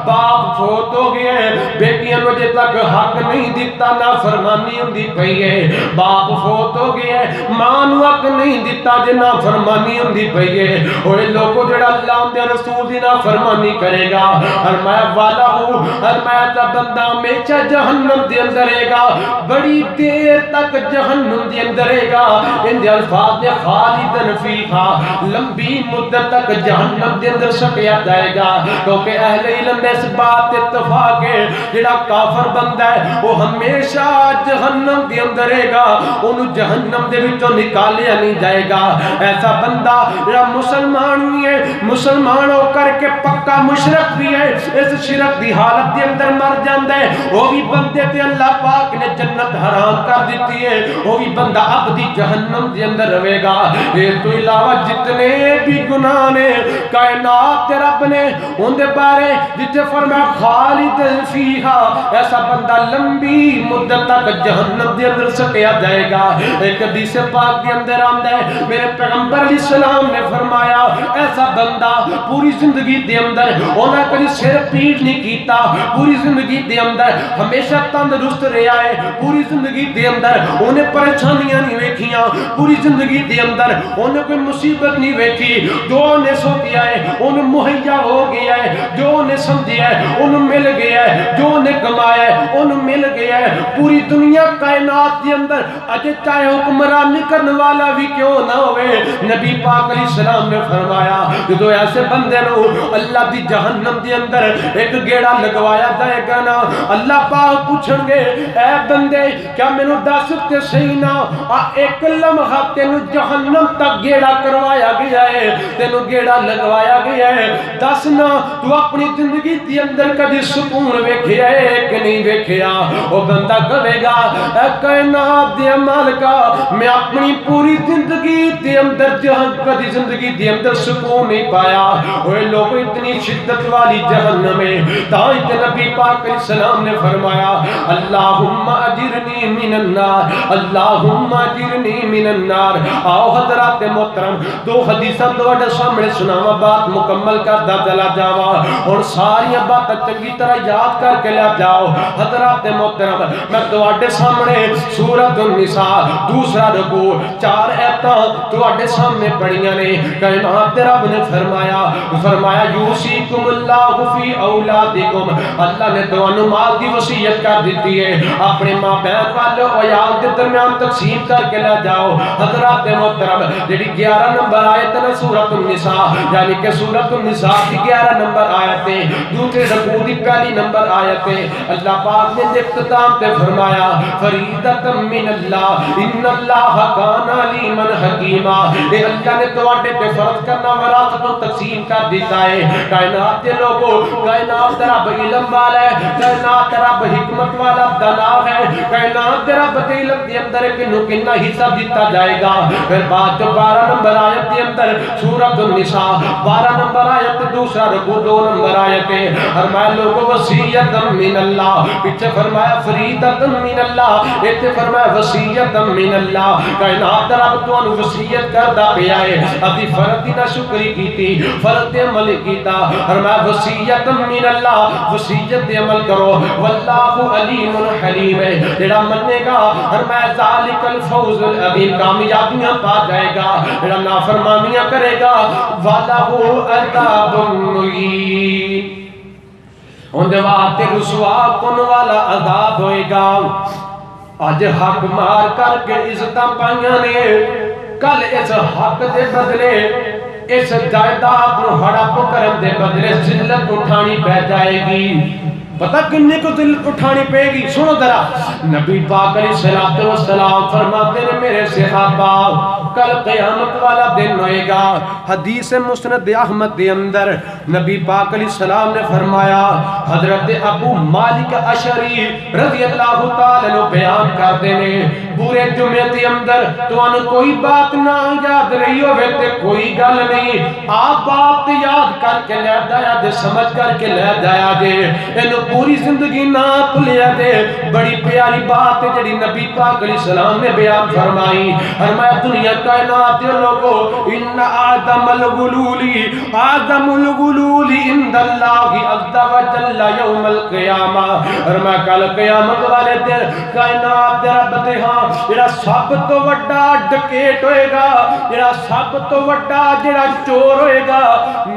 باپ فوت ہو گئے بیٹیاں نو جے تک حق نہیں دیتا نافرمانی ہوندی پئی ہے باپ فوت ہو گئے ماں نو حق نہیں دیتا جے نافرمانی ہوندی پئی ہے اوے لوگوں جڑا اللہ دے رسول دی نافرمانی کرے گا فرمایا والا ہو فرمایا تے بندہ ہمیشہ جہنم دے اندر رہے گا بڑی دیر تک جہنم دے اندر رہے گا ان دے الفاظ نے خالدن فیہا لمبی مدت تک جہنم دے اندر سٹیا جائے گا کیونکہ اہل علم میں اس بات اتفاق ہے جڑا کافر بندہ ہے وہ ہمیشہ جہنم دے اندر رہے گا انہوں جہنم دے وچوں نکالیا نہیں جائے گا ایسا بندہ جڑا مسلمان ہوئی ہے مسلمان ہو کر کے پکا مشرک بھی ہے اس شرک دی حالت دے اندر مر جاندا ہے وہ بھی بندے تے اللہ پاک نے جنت حرام کر دیتی ہے وہ بھی بندہ ابدی جہنم دے اندر رہے گا اس تو علاوہ جتنے بھی گناہ نے کائنات تے رب نے ان دے بارے جتے فرمایا خالد فیہا ایسا بندہ لمبی مدت تک جہنم دے اندر سٹیا جائے گا ایک حدیث پاک دے اندر آندا ہے میرے پیغمبر علیہ السلام نے فرمایا ایسا بندہ پوری زندگی دے اندر انہاں کبھی سر پیٹ نہیں کیتا، پوری زندگی دے اندر ہمیشہ تندرست رہا ہے، پوری زندگی دے اندر انہیں پریشانیاں نہیں ویکھیاں، پوری زندگی دے اندر انہیں کوئی مصیبت نہیں ویکھی، جو انہیں سوچیا ہے انہیں مہیا ہو گیا ہے، جو انہیں سمجھیا ہے انہیں مل گیا ہے، جو انہیں کمایا ہے انہیں مل گیا ہے۔ پوری دنیا کائنات کے اندر اجے چاہے حکمرانی کرنے والا بھی کیوں نہ ہوئے، نبی پاک علیہ السلام نے فرمایا کہ جو ایسے بندے نو اللہ دی جہنم دے اندر ایک گیڑا لگوایا جائے گا نا، اللہ پاک پوچھیں گے اے بندے کیا میں نو دس تے صحیح نا ایک لمحہ تینو جہنم تک گیڑا کروایا گیا ہے، تینو گیڑا لگوایا گیا ہے، دس نا تو اپنی زندگی دی اندر کبھی سکون ویکھیا ہے کہ نہیں ویکھیا؟ وہ بندہ کہے گا اے کائنات دے مالکا میں اپنی پوری زندگی دے اندر کبھی زندگی دے اندر سکون نہیں پایا، وہ لوگ اتنی شدت والی جہنم ہے۔ تاں کہ نبی پاک علیہ السلام نے فرمایا اللہم اجرنی من النار، اللہم اجرنی من النار۔ آؤ حضرات محترم دو حدیثاں دوڑے سامنے سناوا، بات مکمل کردا چلا جاوا اور ساری باتیں چنگی طرح یاد کر کے لے جاؤ۔ حضرات محترم میں دوڑے سامنے سورۃ النساء دوسرا رکوع 4 ایتاں دوڑے سامنے پڑھیاں نے۔ کائنات رب نے فرمایا یوصیکم اللہ فی اولادکم، اللہ نے تانوں مال دی وصیت کر دیتی ہے، اپنے ماں بہن والے عیال کے درمیان تقسیم کر کے لے جاؤ۔ حضرات محترم جڑی 11 نمبر آیت ہے سورۃ النساء یعنی کہ سورۃ النساء کی 11 نمبر آیت ہے، دوسرے رکوع کی پہلی نمبر آیت ہے، اللہ پاک نے اختتام تے فرمایا فریضۃ من اللہ ان اللہ کان علیما حکیما، اے اللہ نے تواڈے تے فرض کرنا وراثت کو تقسیم کر دیتا ہے۔ کائنات کے لوگوں کائنات رب علم والا ہے، کائنات رب حکمت والا دانا ہے، کائنات رب دے علم دے اندر کنوں کتنا حصہ دیتا جائے گا۔ پھر بات 12 نمبر آیت کے اندر سورۃ النساء 12 نمبر آیت دوسرا رکوع 2 نمبر آیت ہے، فرمایا لوگوں وصیت من اللہ، پیچھے فرمایا فریضۃ من اللہ، ایتھے فرمایا وصیت من اللہ۔ کائنات رب تانوں وصیت کردا پیا ہے، ابھی فرض دی نہ شکری کیتی، فرض تے عمل کیتا، فرمایا وصیت من اللہ، وصیت تے عمل کرو، واللہ علیم حلیم ہے، جڑا منے گا فرمایا ذالک الفوز العظیم، کامیابیاں پا جائے گا، جڑا نافرمانیاں کرے گا وَلَهُ عَذَابٌ مُّهِینٌ، ان دے واسطے رسوا کن والا عذاب ہوئے گا۔ آج حق مار کر کے عزتاں پائیاں نے، کل اس حق دے بدلے اس جائیداد نو ہڑپ کرن دے بدلے ذلت اٹھانی پہ جائے گی۔ پتہ کنے کو ذلت اٹھانی پے گی؟ سنو ذرا، نبی پاک علیہ السلام فرماتے ہیں میرے صحابہ کل قیامت والا دن ہوئے گا۔ حدیث مسند احمد دے اندر نبی پاک علیہ السلام نے فرمایا، حضرت ابو مالک اشعری رضی اللہ تعالی عنہ بیان کرتے ہیں پورے جمعے دے اندر تانوں کوئی بات نہ یاد رہی ہوے تے کوئی گل نہیں، آپ بات یاد کر کے لے جایا دے، سمجھ کر کے لے جایا دے، اینو پوری زندگی نہ بھولیا دے۔ بڑی پیاری بات ہے جڑی نبی پاک علیہ السلام نے بیان فرمائی، فرمایا دنیا کائنات کے لوگوں ان آدم الغلولی عند اللہ عز وجل یوم القیامہ، فرمایا کل قیامت والے دن کائنات دے رب دے ہاں جڑا سب تو بڑا ڈکیٹ ہوئے گا، جڑا سب تو بڑا جڑا چور ہوئے گا،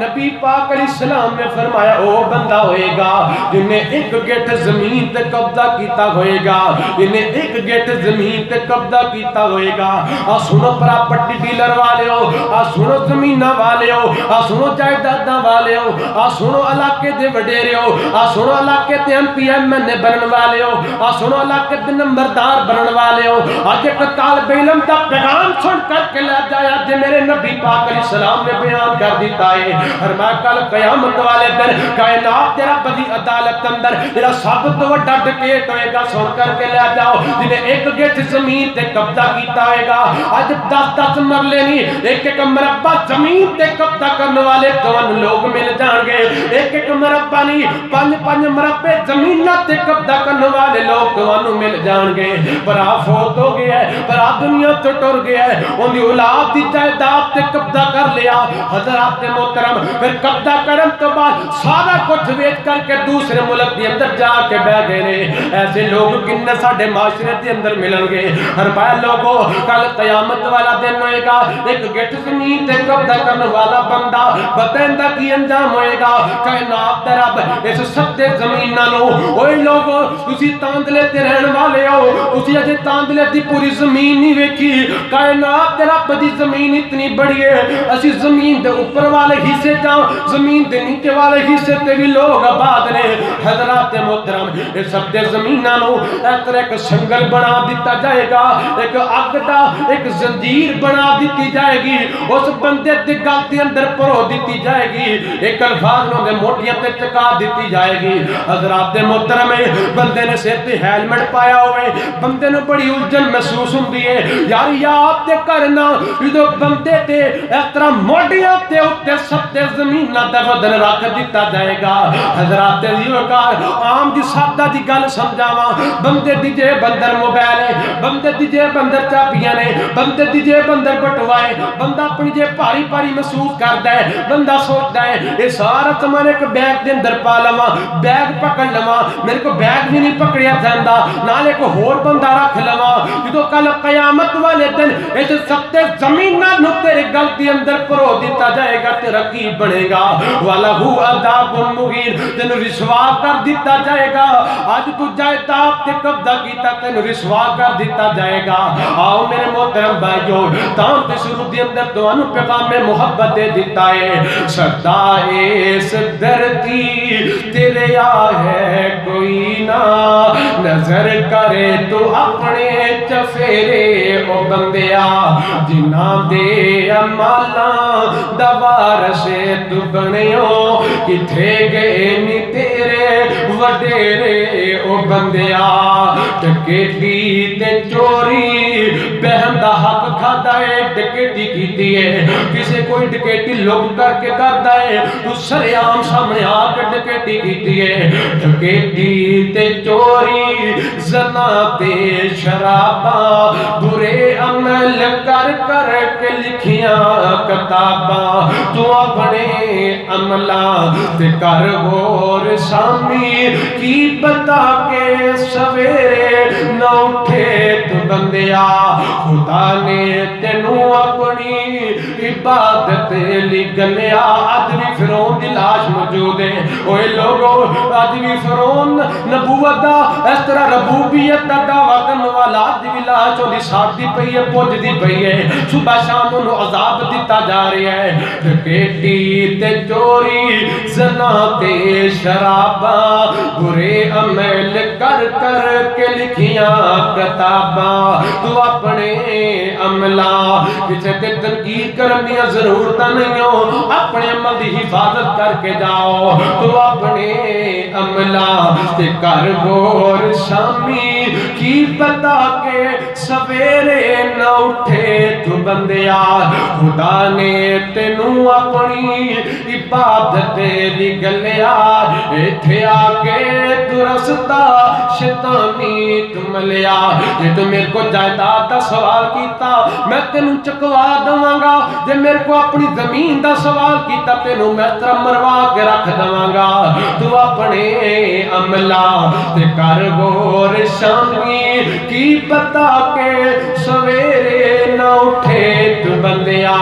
نبی پاک علیہ السلام نے فرمایا او بندہ ہوئے گا جنہیں ایک گیٹ زمین تے قبضہ کیتا ہوئے گا، جنہیں ایک گیٹ زمین تے قبضہ کیتا ہوئے گا۔ آ سنو پراپرٹی ڈیلر والے ہو، آ سنو زمینہ والے ہو، آ سنو جائیداداں والے ہو، آ سنو علاقے دے وڈیرے ہو، آ سنو علاقے تے ایم پی ایم این اے بنن والے ہو، آ سنو علاقے دے نمبردار بنن والے ہو، آج ایک طالب علم دا پیغام سن کر کے لے جایا جے میرے نبی پاک علیہ السلام نے بیان کر دیتا ہے، فرمایا کل قیامت والے دن کائنات تیرا بدی عدالت اندر جڑا سب تو بڑا ڈکیٹ ہوئے گا، سن کر کے لے جاؤ جنہیں ایک گیٹ زمین تے قبضہ کیتا ہوئے گا، آج 10 مرلے نہیں ایک ایک مربع زمین تے قبضہ کرنے والے کون لوگ مل جان گے، ایک ایک مربع نہیں 5 مربع زمین تے قبضہ کرنے والے لوگ کون مل جان گے۔ برا فوت ہو گیا ہے، برا دنیا تو ٹر گیا ہے، ان دی اولاد دی جائیداد تے قبضہ کر لیا۔ حضرات محترم پھر قبضہ کرن تو بعد سارا کچھ ویچ کر کے دوسرے ملک دی اندر جا کے بہ گئے نے۔ ایسے لوگ کنے ساڈے معاشرے دے اندر ملن گے۔ فرمایا لوگو کل قیامت والا دن ہوئے گا، ایک گٹھ زمین تے قبضہ کرنے والا بندہ بتائندہ کی انجام ہوئے گا۔ کائنات دے رب اس ستے زمین نالو اوے لوگو تسی تاندلے تے رہن والے ہو، تسی اجے تاندلے دی پوری زمین نہیں ویکھی۔ کائنات دے رب دی زمین اتنی بڑی ہے، اسی زمین دے اوپر والے حصے جاؤ، زمین دے نیچے والے حصے تے بھی لوگ آباد نے۔ حضرات محترم اس ستے زمین نالو ایک ایک سنگل بنا دیتا جائے گا، ایک اگ دا ایک زنجیر بنا دیتی جائے گی، اس بندے دی گل دے اندر پرو دیتی جائے گی، ایک الفاظ نو دے موٹیاں تے چکا دیتی جائے گی۔ حضرات محترم بندے نے سر تے ہیلمٹ پایا ہوئے، بندے نو بڑی الجھن محسوس ہوندی ہے، یار یاد تے کرنا جدو بندے تے اس طرح موٹیاں تے اوتے ستے زمین دا وزن رکھ دیتا جائے گا۔ حضرات دیوکار عام دی سادہ دی گل سمجھاواں، بندے دی جیب اندر موبائل ہے، بندے دی جیب اندر چابیاں نے، بندے دی جیب اندر بٹوائے، بندہ اپنی جیب بھاری بھاری محسوس کردا ہے، بندہ سوچدا ہے اے سارا سامان ایک بیگ دے اندر پا لواں، بیگ پکڑ لواں، میرے کو بیگ بھی نہیں پکڑیا جاندا، نال ایک ہور بندہ رکھ لواں۔ جدوں کل قیامت والے دن اس ستے زمین نو تیرے گل دے اندر پرو دیتا جائے گا تے رقیب بنے گا، وَلَهُ عَذَابٌ مُّهِينٌ، تینوں رسوا کر دیتا جائے گا۔ آج تو جائیداد تے قبضہ کیتا تینوں رسوا کر دیتا جائے گا۔ آؤ میرے محترم بھائیو تاں تے شروع دے اندر تانوں پیغام محبت دے دیتا ہے، سدا اس دھرتی تیرے آ ہے کوئی نہ، نظر کرے تو اپنے چفیرے او بندیا، جنہاں دے عمالاں دوار سے تو بنیو، کتھے گئے نی تیرے وڈیرے او بندیا، ڈکیتی تے چوری بہن دا حق کھاتا ہے، ڈکیتی کیتی ہے، کسے کوئی ڈکیتی لوگ کر کے کرتا ہے، تو سریعام سامنے آ کے ڈکیتی کیتی ہے، ڈکیتی تے چوری زنا تے شراباں، برے عمل کر کر کے لکھیاں کتاباں، تو اپنے عملاں تے کر غور شامی کی بتا کے سویرے نہ اٹھے تو بندیا، خدا نے تینوں اپنی عبادت لی گلیا۔ آج بھی فرعون دی لاش موجود ہے، اوے لوگو آج بھی فرعون نبوت دا اس طرح ربوبیت دا دعویٰ کرنے والا آج بھی لاش دی ساتھی پئی ہے، پوج دی پئی ہے، صبح شام انہوں عذاب دیتا جا رہی ہے۔ ڈکیتی تے چوری زنا تے شراباں، برے عمل کر کر کے لکھیاں کتاباں، تو اپنے عملاں کسے تے تنقید کرنیاں ضرورتاں نہیں ہو، اپنے عمل دی حفاظت کر کے جاؤ، تو اپنے عملاں تے کر غور شامی کی بتا کے سویرے نہ اٹھے تو بندیا، خدا نے تینوں اپنی عبادت دی گلیا، ایتھے آ کے تو رستا شیطانی تم لیا۔ جے تو میرے کو جائیداد دا سوال کیتا میں تینوں چکوا دواں گا، جے میرے کو اپنی زمین دا سوال کیتا تینوں میں طرح مروا کے رکھ دواں گا، تو اپنے عملاں تے کر غور شامی کی بتا کے سویرے نہ اٹھے تو بندیا،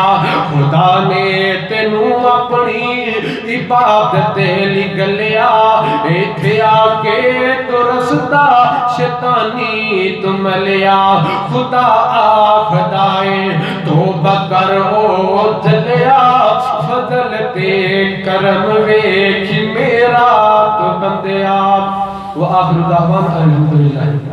خدا نے تینوں اپنی عبادت لی گلیا، ایتھے آ کے تو رستا شیطانی تم لیا۔ خدا آخدا ہے توبہ کر او جلیا، فضل تے کرم ویکھ میرا تو بندیا۔ وآخر دعوانا الحمدللہ۔